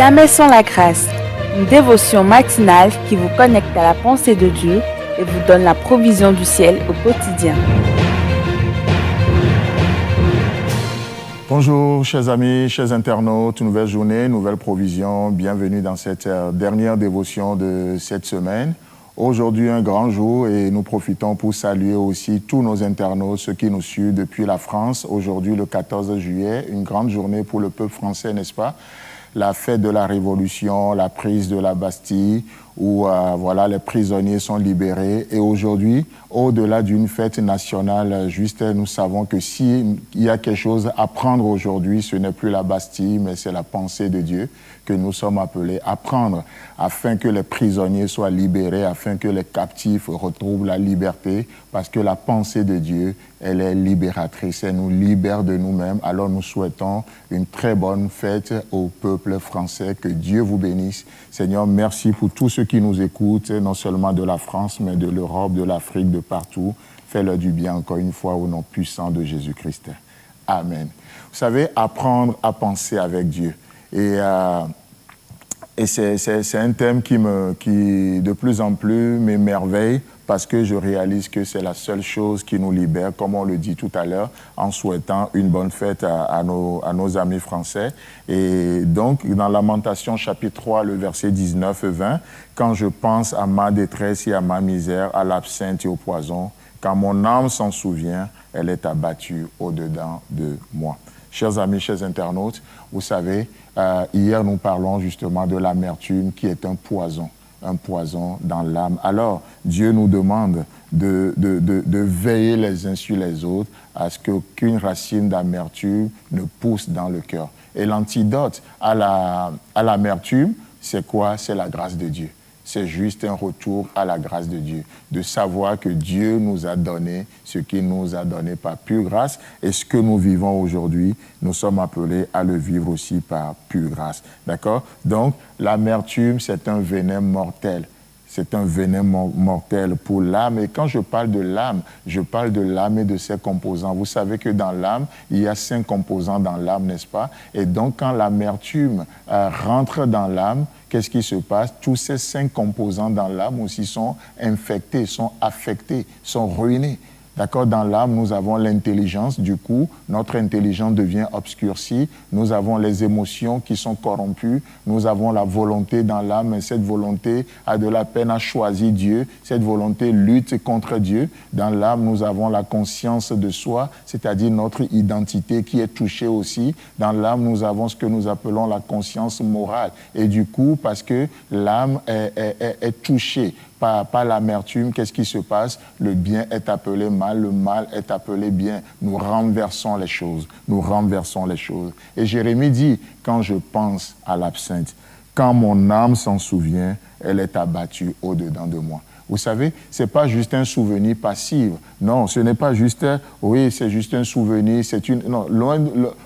Jamais sans la grâce, une dévotion matinale qui vous connecte à la pensée de Dieu et vous donne la provision du ciel au quotidien. Bonjour chers amis, chers internautes, nouvelle journée, nouvelle provision. Bienvenue dans cette dernière dévotion de cette semaine. Aujourd'hui, un grand jour et nous profitons pour saluer aussi tous nos internautes, ceux qui nous suivent depuis la France. Aujourd'hui, le 14 juillet, une grande journée pour le peuple français, n'est-ce pas? La fête de la Révolution, la prise de la Bastille, où voilà, les prisonniers sont libérés. Et aujourd'hui, au-delà d'une fête nationale, juste nous savons que s'il y a quelque chose à prendre aujourd'hui, ce n'est plus la Bastille, mais c'est la pensée de Dieu que nous sommes appelés à prendre, afin que les prisonniers soient libérés, afin que les captifs retrouvent la liberté, parce que la pensée de Dieu, elle est libératrice, elle nous libère de nous-mêmes. Alors nous souhaitons une très bonne fête au peuple français, que Dieu vous bénisse. Seigneur, merci pour tous ceux qui nous écoutent, non seulement de la France, mais de l'Europe, de l'Afrique, de partout. Fais-leur du bien encore une fois au nom puissant de Jésus-Christ. Amen. Vous savez, apprendre à penser avec Dieu. Et c'est un thème qui de plus en plus m'émerveille, parce que je réalise que c'est la seule chose qui nous libère, comme on le dit tout à l'heure, en souhaitant une bonne fête à nos amis français. Et donc, dans Lamentation chapitre 3, le verset 19 et 20, « Quand je pense à ma détresse et à ma misère, à l'absinthe et au poison, quand mon âme s'en souvient, elle est abattue au-dedans de moi. » Chers amis, chers internautes, vous savez, hier nous parlons justement de l'amertume qui est un poison dans l'âme. Alors, Dieu nous demande de veiller les uns sur les autres à ce qu'aucune racine d'amertume ne pousse dans le cœur. Et l'antidote à l'amertume, c'est quoi? C'est la grâce de Dieu. C'est juste un retour à la grâce de Dieu, de savoir que Dieu nous a donné ce qu'il nous a donné par pure grâce, et ce que nous vivons aujourd'hui, nous sommes appelés à le vivre aussi par pure grâce. D'accord? Donc, l'amertume, c'est un venin mortel. C'est un venin mortel pour l'âme. Et quand je parle de l'âme et de ses composants. Vous savez que dans l'âme, il y a 5 composants dans l'âme, n'est-ce pas? Et donc, quand l'amertume rentre dans l'âme, qu'est-ce qui se passe? Tous ces 5 composants dans l'âme aussi sont infectés, sont affectés, sont ruinés. D'accord? Dans l'âme, nous avons l'intelligence. Du coup, notre intelligence devient obscurcie. Nous avons les émotions qui sont corrompues. Nous avons la volonté dans l'âme. Et cette volonté a de la peine à choisir Dieu. Cette volonté lutte contre Dieu. Dans l'âme, nous avons la conscience de soi, c'est-à-dire notre identité qui est touchée aussi. Dans l'âme, nous avons ce que nous appelons la conscience morale. Et du coup, parce que l'âme est touchée par l'amertume, qu'est-ce qui se passe? Le bien est appelé mal, le mal est appelé bien. Nous renversons les choses. Nous renversons les choses. Et Jérémie dit, quand je pense à l'absinthe, quand mon âme s'en souvient, elle est abattue au-dedans de moi. Vous savez, ce n'est pas juste un souvenir passif. Non, ce n'est pas juste, oui, c'est juste un souvenir. Non,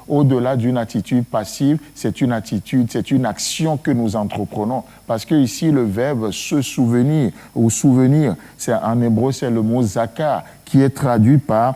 au-delà d'une attitude passive, c'est une attitude, c'est une action que nous entreprenons. Parce que ici, le verbe se souvenir ou souvenir, en hébreu, c'est le mot zakar, qui est traduit par,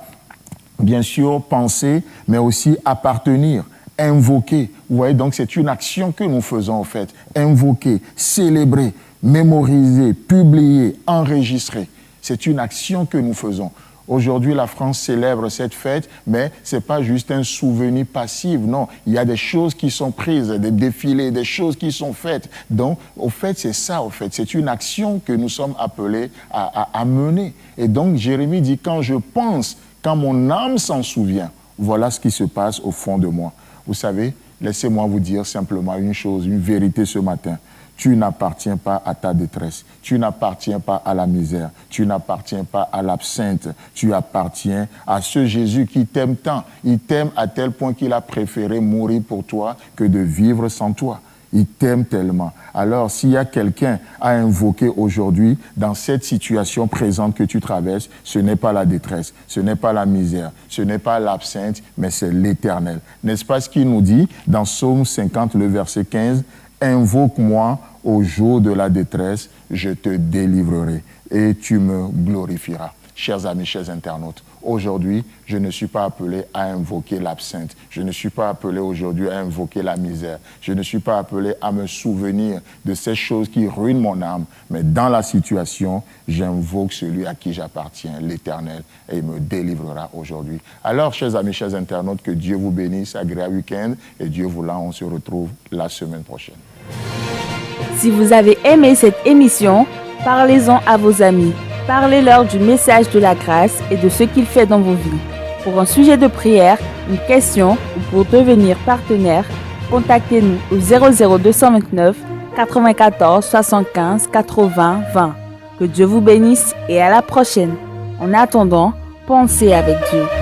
bien sûr, penser, mais aussi appartenir. Invoquer. Vous voyez, donc c'est une action que nous faisons en fait. Invoquer, célébrer, mémoriser, publier, enregistrer. C'est une action que nous faisons. Aujourd'hui, la France célèbre cette fête, mais ce n'est pas juste un souvenir passif, non. Il y a des choses qui sont prises, des défilés, des choses qui sont faites. Donc, au fait, c'est ça, au fait. C'est une action que nous sommes appelés à mener. Et donc, Jérémie dit, quand je pense, quand mon âme s'en souvient, voilà ce qui se passe au fond de moi. Vous savez, laissez-moi vous dire simplement une chose, une vérité ce matin. Tu n'appartiens pas à ta détresse. Tu n'appartiens pas à la misère. Tu n'appartiens pas à l'absinthe. Tu appartiens à ce Jésus qui t'aime tant. Il t'aime à tel point qu'il a préféré mourir pour toi que de vivre sans toi. Il t'aime tellement. Alors, s'il y a quelqu'un à invoquer aujourd'hui dans cette situation présente que tu traverses, ce n'est pas la détresse, ce n'est pas la misère, ce n'est pas l'absinthe, mais c'est l'Éternel. N'est-ce pas ce qu'il nous dit dans Psaume 50, le verset 15 ? « Invoque-moi au jour de la détresse, je te délivrerai et tu me glorifieras. » chers amis, chers internautes. Aujourd'hui, je ne suis pas appelé à invoquer l'absinthe. Je ne suis pas appelé aujourd'hui à invoquer la misère. Je ne suis pas appelé à me souvenir de ces choses qui ruinent mon âme. Mais dans la situation, j'invoque celui à qui j'appartiens, l'Éternel, et il me délivrera aujourd'hui. Alors, chers amis, chers internautes, que Dieu vous bénisse, agréable week-end, et Dieu voulant, on se retrouve la semaine prochaine. Si vous avez aimé cette émission, parlez-en à vos amis. Parlez-leur du message de la grâce et de ce qu'il fait dans vos vies. Pour un sujet de prière, une question ou pour devenir partenaire, contactez-nous au 00229 94 75 80 20. Que Dieu vous bénisse et à la prochaine. En attendant, pensez avec Dieu.